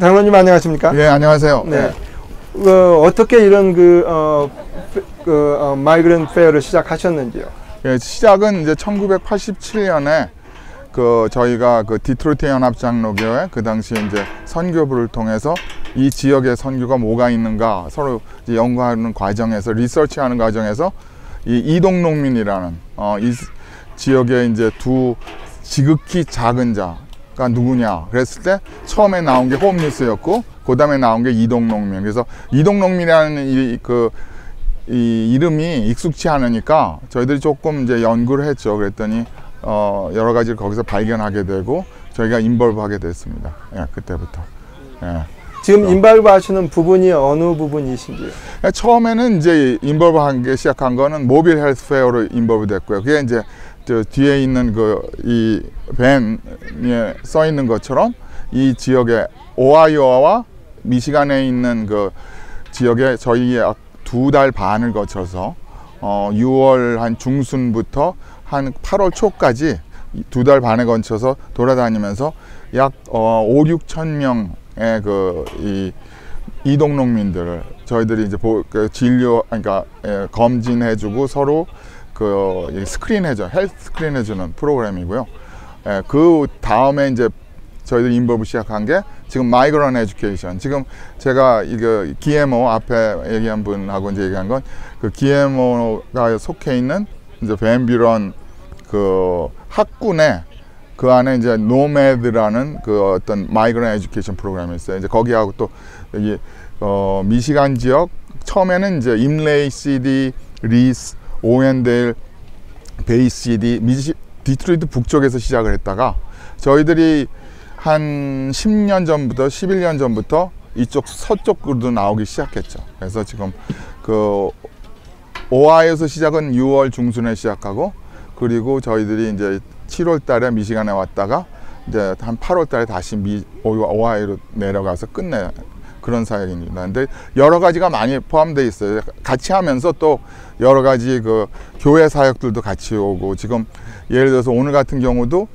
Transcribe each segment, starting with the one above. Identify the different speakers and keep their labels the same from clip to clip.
Speaker 1: 장로님 안녕하십니까?
Speaker 2: 예, 안녕하세요.
Speaker 1: 네. 어떻게 이런 마이그런트 페어를 시작하셨는지요?
Speaker 2: 예, 시작은 이제 1987년에 저희가 디트로이트 연합장로교회 그 당시 이제 선교부를 통해서 이 지역의 선교가 뭐가 있는가 서로 이제 연구하는 과정에서 리서치하는 과정에서 이 이동농민이라는 이 지역에 이제 두 지극히 작은 자가 누구냐 그랬을 때 처음에 나온 게 홈리스였고 그 다음에 나온 게 이동농민. 그래서 이동농민이라는 이 이름이 익숙치 않으니까 저희들이 조금 이제 연구를 했죠. 그랬더니 여러 가지를 거기서 발견하게 되고 저희가 인볼브하게 됐습니다. 예, 그때부터. 예.
Speaker 1: 지금 인볼브 하시는 부분이 어느 부분이신지요?
Speaker 2: 예, 처음에는 이제 인볼브하기 시작한 거는 모빌 헬스 페어로 인볼브 됐고요. 그게 이제 저 뒤에 있는 이 밴에 써 있는 것처럼 이 지역에 오하이오와 미시간에 있는 지역에 저희 약 2달 반을 거쳐서 6월 한 중순부터 한 8월 초까지 2달 반에 걸쳐서 돌아다니면서 약 5-6천 명의 이 이동농민들을 저희들이 이제 진료, 그러니까 검진해주고 서로 헬스 스크린 해주는 프로그램이고요. 그 다음에 이제 저희들이 인볼브 시작한 게 지금 마이그런트 에듀케이션. 지금 제가 GMO 앞에 얘기한 분하고 이제 얘기한 건 GMO가 속해 있는 이제 밴뷰런 학군에 그 안에 이제 노매드라는 어떤 마이그런트 에듀케이션 프로그램이 있어요. 이제 거기하고 또 여기 미시간 지역 처음에는 이제 임레이 CD, 리스, 오웬데일, 베이 CD, 디트로이트 북쪽에서 시작을 했다가 저희들이 한 10년 전부터 11년 전부터 이쪽 서쪽으로도 나오기 시작했죠. 그래서 지금 오하이오에서 시작은 6월 중순에 시작하고 그리고 저희들이 이제 7월 달에 미시간에 왔다가 이제 한 8월 달에 다시 오하이오로 내려가서 끝내 그런 사역입니다. 근데 여러 가지가 많이 포함되어 있어요. 같이 하면서 또 여러 가지 교회 사역들도 같이 오고 지금 예를 들어서 오늘 같은 경우도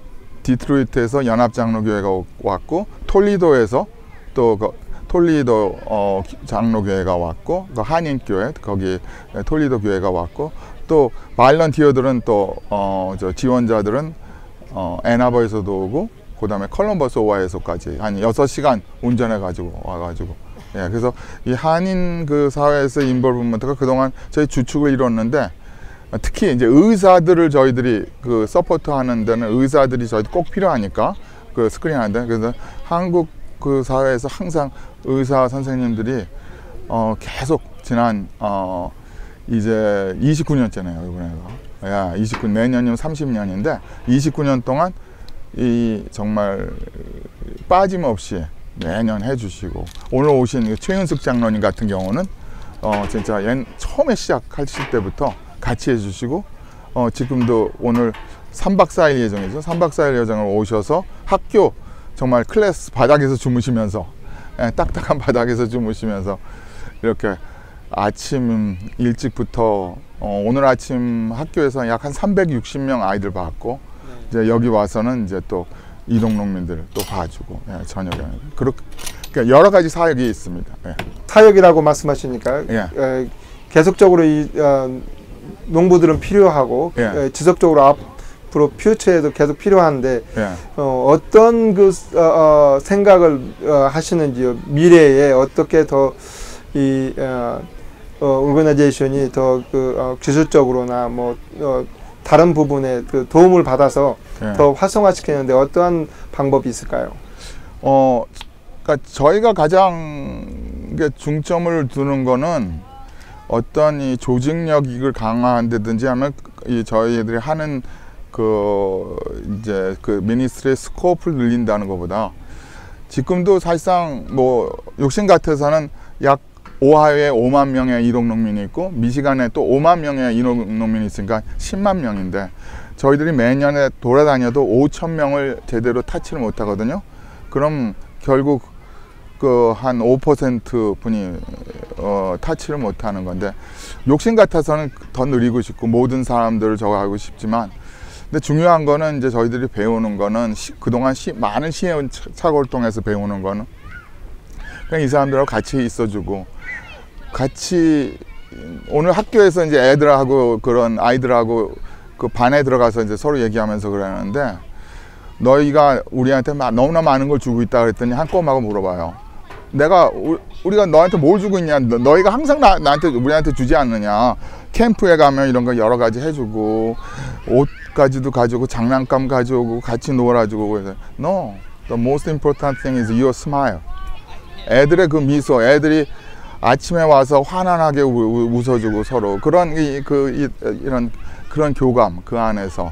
Speaker 2: 디트로이트에서 연합장로교회가 왔고 톨리도에서 또 톨리도 장로교회가 왔고 한인교회 거기 톨리도 교회가 왔고 또 발런티어들은 또 지원자들은 애나버에서도 오고 그 다음에 컬럼버스 오하이오에서까지 한 6시간 운전해 가지고 와가지고 예, 그래서 이 한인 사회에서 인볼브먼트가 그동안 저희 주축을 이뤘는데 특히 이제 의사들을 저희들이 서포트하는 데는 의사들이 저희 꼭 필요하니까 스크린 하는데 그래서 한국 사회에서 항상 의사 선생님들이 계속 지난 이제 29년째네요 이번에가 29 내년이면 30년인데 29년 동안 정말 빠짐없이 매년 해주시고 오늘 오신 최윤숙 장로님 같은 경우는 진짜 처음에 시작하실 때부터 같이 해주시고 지금도 오늘 3박 4일 예정이죠. 3박 4일 예정을 오셔서 학교 정말 클래스 바닥에서 주무시면서 딱딱한 바닥에서 주무시면서 이렇게 아침 일찍부터 오늘 아침 학교에서 약 한 360명 아이들 봤고 이제 여기 와서는 이제 또 이동농민들 또 봐주고 저녁에 그러니까 여러 가지 사역이 있습니다.
Speaker 1: 사역이라고 말씀하시니까 계속적으로 이 농부들은 필요하고 지속적으로 앞으로 퓨처에도 계속 필요한데 어떤 생각을 하시는지요? 미래에 어떻게 더 이 오르가나이제이션이 더 기술적으로나 뭐 다른 부분에 도움을 받아서 더 활성화시키는데 어떠한 방법이 있을까요?
Speaker 2: 그러니까 저희가 가장 중점을 두는 거는 어떤 이 조직력을 강화한다든지 하면 저희들이 하는 이제 미니스트리의 스코프를 늘린다는 것보다 지금도 사실상 뭐 욕심 같아서는 약 오하이오에 5만 명의 이동농민이 있고 미시간에 또 5만 명의 이동농민이 있으니까 10만 명인데 저희들이 매년에 돌아다녀도 5천 명을 제대로 타치를 못 하거든요. 그럼 결국 한 5% 분이 타치를 못 하는 건데 욕심 같아서는 더 느리고 싶고 모든 사람들을 저거 하고 싶지만 근데 중요한 거는 이제 저희들이 배우는 거는 그동안 많은 시행착오를 통해서 배우는 거는 그냥 이 사람들하고 같이 있어주고, 같이 오늘 학교에서 이제 애들하고 그런 아이들하고 그 반에 들어가서 이제 서로 얘기하면서 그러는데, 너희가 우리한테 너무나 많은 걸 주고 있다 그랬더니 한 꼬마가 물어봐요. 우리가 너한테 뭘 주고 있냐? 너희가 항상 우리한테 주지 않느냐? 캠프에 가면 이런 거 여러 가지 해주고, 옷까지도 가지고, 장난감 가져오고, 같이 놀아주고. 그래서 No, the most important thing is your smile. 애들의 그 미소, 애들이 아침에 와서 환한하게 웃어주고 서로 이런 그런 교감 그 안에서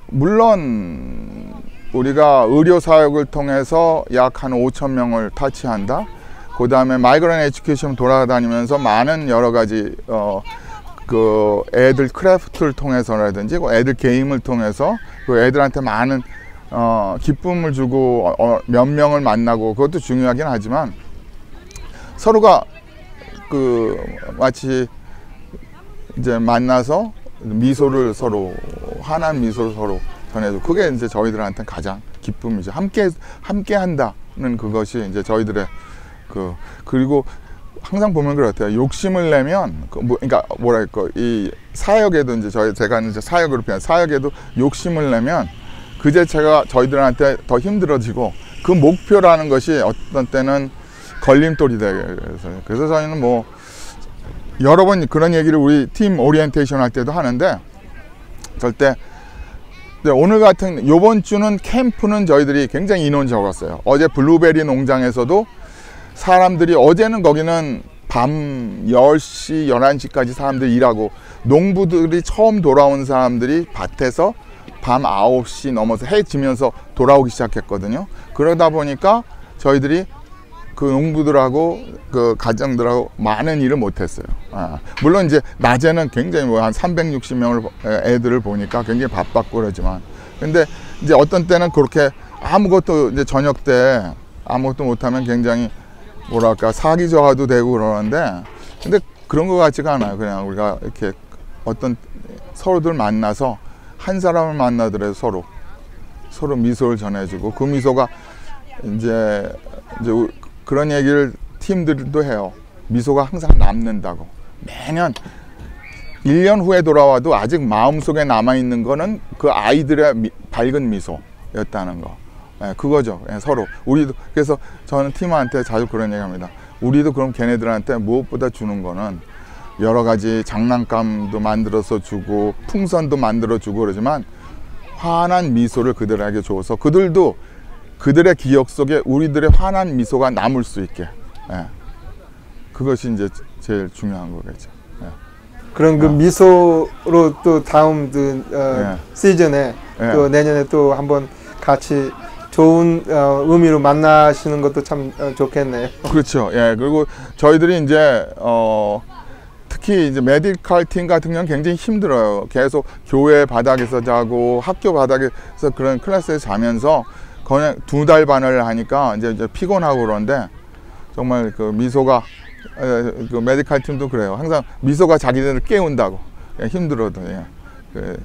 Speaker 2: 물론 우리가 의료 사역을 통해서 약 한 5천 명을 터치한다. 그 다음에 마이그런트 에듀케이션 돌아다니면서 많은 여러 가지 그 애들 크래프트를 통해서라든지 애들 게임을 통해서 그 애들한테 많은 기쁨을 주고 몇 명을 만나고, 그것도 중요하긴 하지만 서로가 그 마치 이제 만나서 미소를 서로, 환한 미소를 서로 전해주고, 그게 이제 저희들한테 가장 기쁨이죠. 함께 한다는 그것이 이제 저희들의 그리고 항상 보면 그렇대요. 욕심을 내면 그러니까 뭐랄까, 이 사역에도 이제 제가 이제 사역으로 표현, 사역에도 욕심을 내면 그 자체가 저희들한테 더 힘들어지고, 그 목표라는 것이 어떤 때는 걸림돌이 되게. 그래서 저희는 뭐 여러 번 그런 얘기를 우리 팀 오리엔테이션 할 때도 하는데, 절대 오늘 같은 요번 주는 캠프는 저희들이 굉장히 인원이 적었어요. 어제 블루베리 농장에서도 사람들이, 어제는 거기는 밤 10시, 11시까지 사람들이 일하고, 농부들이 처음 돌아온 사람들이 밭에서 밤 9시 넘어서 해 지면서 돌아오기 시작했거든요. 그러다 보니까 저희들이 그 농부들하고 그 가정들하고 많은 일을 못했어요. 물론 이제 낮에는 굉장히 뭐 한 360명을 애들을 보니까 굉장히 바빴고 그러지만, 근데 이제 어떤 때는 그렇게 아무것도 이제 저녁 때 아무것도 못하면 굉장히 뭐랄까 사기저하도 되고 그러는데, 근데 그런 것 같지가 않아요. 그냥 우리가 이렇게 어떤 서로들 만나서 한 사람을 만나더라도 서로 미소를 전해주고, 그 미소가 이제 그런 얘기를 팀들도 해요. 미소가 항상 남는다고. 매년 1년 후에 돌아와도 아직 마음속에 남아있는 거는 그 아이들의 밝은 미소였다는 거. 예, 그거죠. 예, 서로. 우리도, 그래서 저는 팀한테 자주 그런 얘기 합니다. 우리도 그럼 걔네들한테 무엇보다 주는 거는 여러 가지 장난감도 만들어서 주고, 풍선도 만들어 주고 그러지만, 환한 미소를 그들에게 줘서 그들도 그들의 기억 속에 우리들의 환한 미소가 남을 수 있게. 예. 그것이 이제 제일 중요한 거겠죠. 예.
Speaker 1: 그런 그 미소로 또 다음 시즌에 또 내년에 또 한번 같이 좋은 의미로 만나시는 것도 참 좋겠네요.
Speaker 2: 그렇죠. 예. 그리고 저희들이 이제 특히 이제 메디컬 팀 같은 경우는 굉장히 힘들어요. 계속 교회 바닥에서 자고 학교 바닥에서 그런 클래스에 자면서 그냥 2달 반을 하니까 이제 피곤하고 그러는데, 정말 그 미소가, 그 메디컬 팀도 그래요. 항상 미소가 자기들을 깨운다고. 힘들어도. 예.
Speaker 1: 그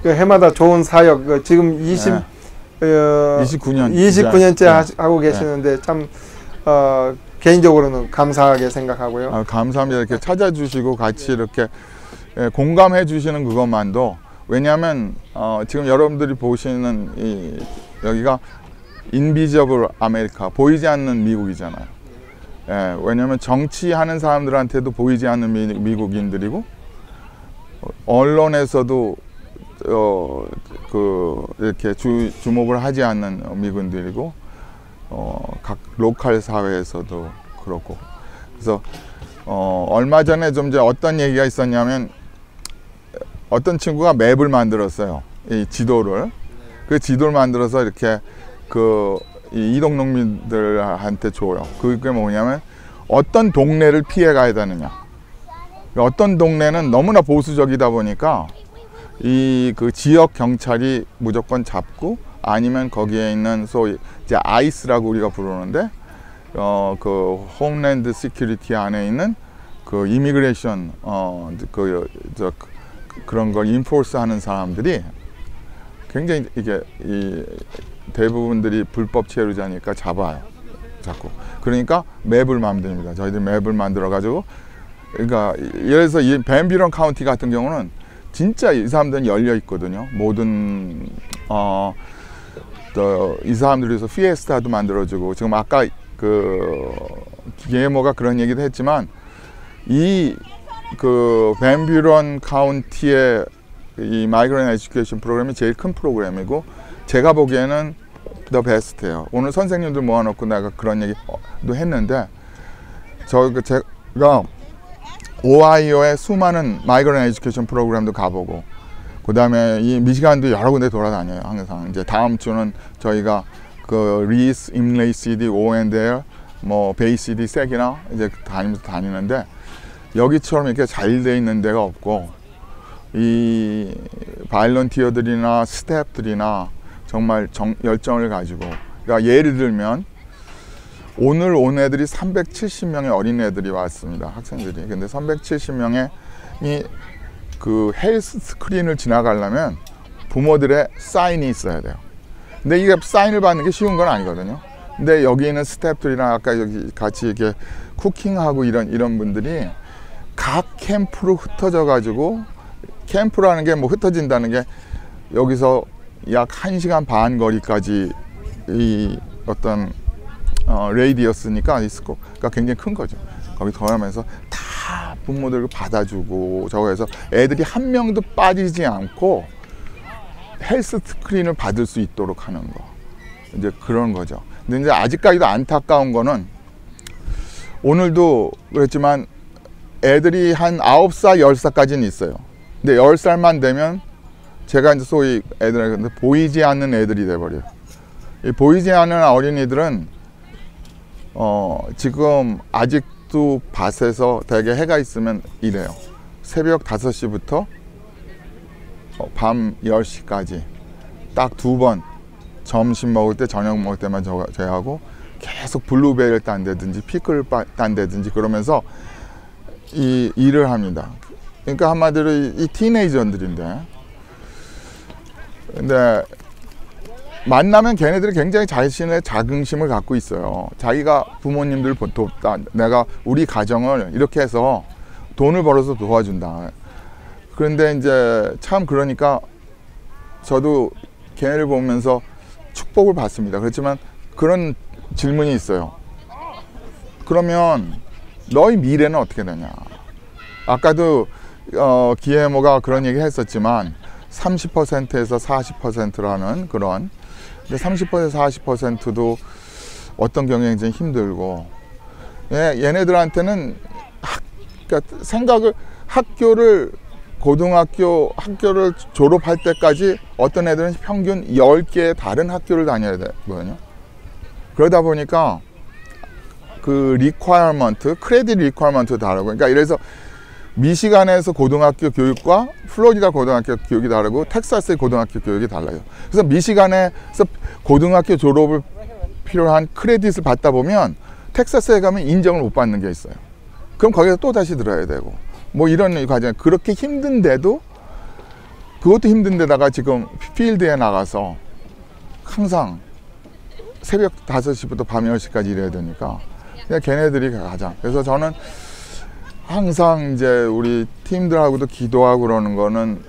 Speaker 1: 해마다 좋은 사역, 지금 29년째 하고 계시는데, 참 개인적으로는 감사하게 생각하고요.
Speaker 2: 감사합니다. 이렇게 찾아주시고 같이 이렇게 공감해 주시는 그것만도. 왜냐하면 지금 여러분들이 보시는 여기가 인비저블 아메리카, 보이지 않는 미국이잖아요. 예, 왜냐하면 정치하는 사람들한테도 보이지 않는 미국인들이고, 언론에서도 이렇게 주목을 하지 않는 미국인들이고, 각 로컬 사회에서도 그렇고. 그래서 얼마 전에 좀 이제 어떤 얘기가 있었냐면, 어떤 친구가 맵을 만들었어요. 이 지도를. 그 지도를 만들어서 이렇게 이동농민들한테 줘요. 그게 뭐냐면, 어떤 동네를 피해 가야 되느냐. 어떤 동네는 너무나 보수적이다 보니까 그 지역 경찰이 무조건 잡고, 아니면 거기에 있는 소위 이제 아이스라고 우리가 부르는데, 그 홈랜드 시큐리티 안에 있는 그 이미그레이션 그런 걸 인포스 하는 사람들이 굉장히 이게 대부분들이 불법 체류자니까 잡아요. 자꾸. 그러니까 맵을 만듭니다. 저희들이 맵을 만들어 가지고, 그러니까 예를 들어서 이 밴뷰런 카운티 같은 경우는 진짜 이 사람들은 열려 있거든요. 모든 이 사람들에서 피에스타도 만들어주고, 지금 아까 그 기에모가 그런 얘기도 했지만, 이 그 밴뷰런 카운티의 이 마이그런트 에듀케이션 프로그램이 제일 큰 프로그램이고, 제가 보기에는 더 베스트예요. 오늘 선생님들 모아놓고 내가 그런 얘기도 했는데, 제가 오하이오의 수많은 마이그런트 에듀케이션 프로그램도 가보고, 그 다음에 이 미시간도 여러 군데 돌아다녀요. 항상 이제 다음 주는 저희가 그 리스, 임레이 시디, 오앤데일, 뭐 베이 시디, 세기나 이제 다니는데, 여기처럼 이렇게 잘 돼 있는 데가 없고, 이 바이런티어들이나 스태프들이나 정말 열정을 가지고, 그러니까 예를 들면 오늘 온 애들이 370명의 어린애들이 왔습니다. 학생들이. 근데 370명의 그 헬스 스크린을 지나가려면 부모들의 사인이 있어야 돼요. 근데 이게 사인을 받는 게 쉬운 건 아니거든요. 근데 여기 있는 스태프들이랑 아까 여기 같이 이렇게 쿠킹하고 이런 분들이 각 캠프로 흩어져 가지고, 캠프라는 게 뭐 흩어진다는 게 여기서 약 1시간 반 거리까지 이 어떤 레이디어스니까 그러니까 굉장히 큰 거죠. 거기 돌아가면서 다 부모들을 받아주고, 저거에서 애들이 한 명도 빠지지 않고 헬스 스크린을 받을 수 있도록 하는 거, 이제 그런 거죠. 근데 이제 아직까지도 안타까운 거는, 오늘도 그랬지만 애들이 한 9살, 10살까지는 있어요. 근데 10살만 되면 제가 이제 소위 애들한테 보이지 않는 애들이 돼버려요. 이 보이지 않는 어린이들은 지금 아직도 밭에서 대개 해가 있으면 이래요. 새벽 5시부터 밤 10시까지 딱 2번, 점심 먹을 때, 저녁 먹을 때만 저하고 계속 블루베리를 딴다든지 피클을 딴다든지 그러면서 이 일을 합니다. 그러니까 한마디로 이 티네이저들인데, 근데 만나면 걔네들이 굉장히 자신의 자긍심을 갖고 있어요. 자기가 부모님들 돕다, 내가 우리 가정을 이렇게 해서 돈을 벌어서 도와준다. 그런데 이제 참, 그러니까 저도 걔네를 보면서 축복을 받습니다. 그렇지만 그런 질문이 있어요. 그러면 너희 미래는 어떻게 되냐? 아까도 기에모가 그런 얘기 했었지만 30%에서 40%라는 그런, 근데 30%, 40%도 어떤 경우에 힘들고, 얘네들한테는 그러니까 생각을, 고등학교를 졸업할 때까지 어떤 애들은 평균 10개의 다른 학교를 다녀야 되거든요. 그러다 보니까 그 크레딧 리퀘어먼트 다르고, 그러니까 이래서 미시간에서 고등학교 교육과 플로리다 고등학교 교육이 다르고 텍사스의 고등학교 교육이 달라요. 그래서 미시간에서 고등학교 졸업을 필요한 크레딧을 받다 보면 텍사스에 가면 인정을 못 받는 게 있어요. 그럼 거기서 또 다시 들어야 되고, 뭐 이런 과정. 그렇게 힘든데도, 그것도 힘든데다가 지금 필드에 나가서 항상 새벽 5시부터 밤 10시까지 일해야 되니까 그냥 걔네들이 가장. 그래서 저는 항상 이제 우리 팀들하고도 기도하고 그러는 거는,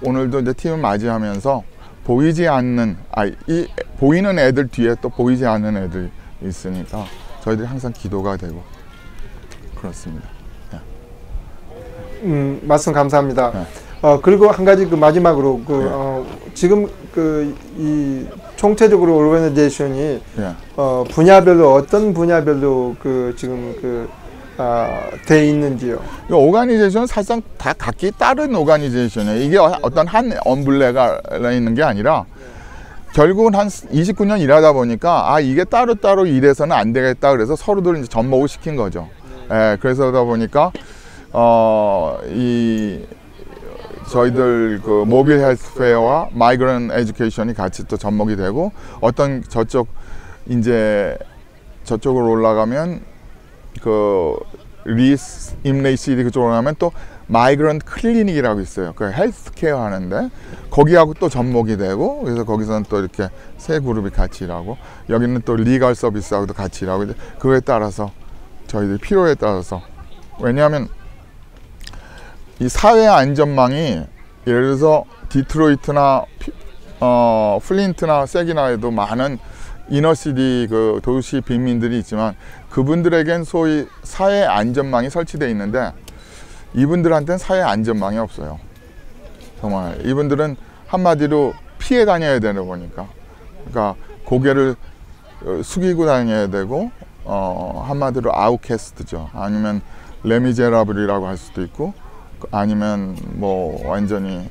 Speaker 2: 오늘도 이제 팀을 맞이하면서 보이지 않는, 보이는 애들 뒤에 또 보이지 않는 애들이 있으니까 저희들이 항상 기도가 되고 그렇습니다.
Speaker 1: 말씀 감사합니다.
Speaker 2: 네.
Speaker 1: 그리고 한 가지 그 마지막으로 지금 이 총체적으로 오르가나이제이션이 분야별로 어떤 분야별로 지금 돼 있는지요?
Speaker 2: 이 오가니제이션은 사실상 다 각기 다른 오가니제이션이에요. 이게 어떤 한 엄블레가 있는 게 아니라, 결국은 한 29년 일하다 보니까 이게 따로따로 일해서는 안 되겠다, 그래서 서로들 이제 접목을 시킨 거죠. 그래서다 보니까 저희들 그 모빌 헬스페어와 마이그런트 에듀케이션이 같이 또 접목이 되고, 어떤 저쪽으로 올라가면 그 리스, 임레이 시디 그쪽으로 가면 또 마이그런트 클리닉이라고 있어요. 그 헬스케어 하는데 거기하고 또 접목이 되고, 그래서 거기서는 또 이렇게 세 그룹이 같이 일하고, 여기는 또 리걸 서비스하고도 같이 일하고, 그거에 따라서 저희들 필요에 따라서, 왜냐하면 이 사회 안전망이 예를 들어서 디트로이트나 플린트나 세기나에도 많은 이너시티 그 도시 빈민들이 있지만 그분들에겐 소위 사회 안전망이 설치되어 있는데 이분들한테는 사회 안전망이 없어요. 정말 이분들은 한마디로 피해 다녀야 되는 거니까, 그러니까 고개를 숙이고 다녀야 되고, 한마디로 아웃캐스트죠. 아니면 레미제라블이라고 할 수도 있고, 아니면 뭐 완전히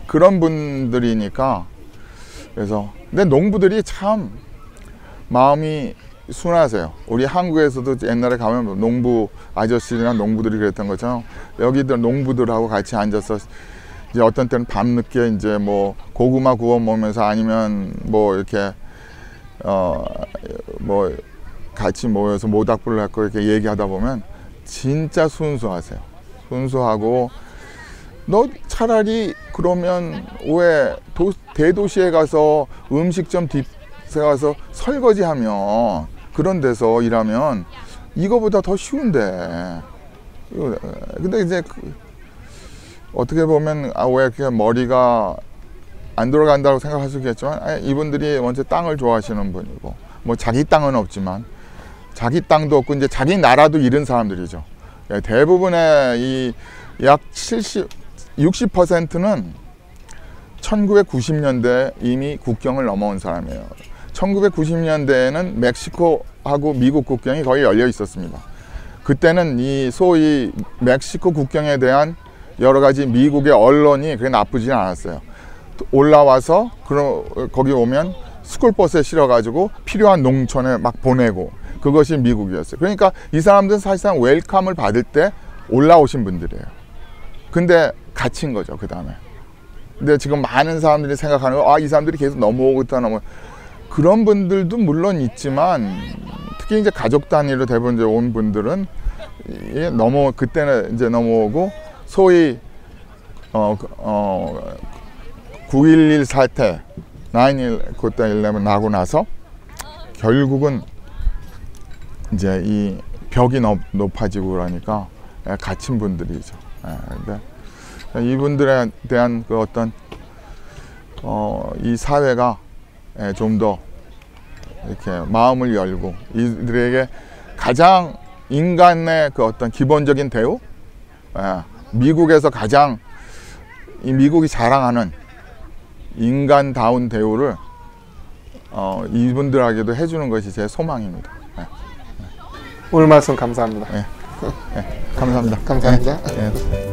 Speaker 2: 그런 분들이니까. 그래서 근데 농부들이 참 마음이 순하세요. 우리 한국에서도 옛날에 가면 농부 아저씨나 농부들이 그랬던 것처럼 여기들 농부들하고 같이 앉아서 이제 어떤 때는 밤늦게 이제 뭐 고구마 구워 먹으면서, 아니면 뭐 이렇게 뭐 같이 모여서 모닥불을 갖고 이렇게 얘기하다 보면 진짜 순수하세요. 순수하고, 너 차라리 그러면 왜 대도시에 가서 음식점 뒷에 가서 설거지하면, 그런 데서 일하면 이거보다 더 쉬운데. 근데 이제 어떻게 보면 왜 이렇게 머리가 안 돌아간다고 생각할 수 있겠지만, 이분들이 먼저 땅을 좋아하시는 분이고, 뭐 자기 땅은 없지만 자기 땅도 없고 이제 자기 나라도 잃은 사람들이죠. 대부분의 이 약 60%는 1990년대 이미 국경을 넘어온 사람이에요. 1990년대에는 멕시코하고 미국 국경이 거의 열려 있었습니다. 그때는 이 소위 멕시코 국경에 대한 여러 가지 미국의 언론이 그게 나쁘지 않았어요. 올라와서 거기 오면 스쿨버스에 실어가지고 필요한 농촌에 막 보내고, 그것이 미국이었어요. 그러니까 이 사람들은 사실상 웰컴을 받을 때 올라오신 분들이에요. 근데 갇힌 거죠, 그 다음에. 근데 지금 많은 사람들이 생각하는 거, 이 사람들이 계속 넘어오고 있다, 그런 분들도 물론 있지만, 특히 이제 가족 단위로 대부분 이제 온 분들은 그때는 이제 넘어오고, 소위 9.11 사태, 9.11 그때 11 나고 나서 결국은 이제 이 벽이 높아지고 그러니까 갇힌 분들이죠. 근데 이분들에 대한 그 어떤 이 사회가 좀 더 이렇게 마음을 열고, 이들에게 가장 인간의 그 어떤 기본적인 대우, 미국에서 가장 이 미국이 자랑하는 인간다운 대우를 이분들에게도 해주는 것이 제 소망입니다.
Speaker 1: 오늘 말씀 감사합니다.
Speaker 2: 감사합니다.
Speaker 1: 감사합니다.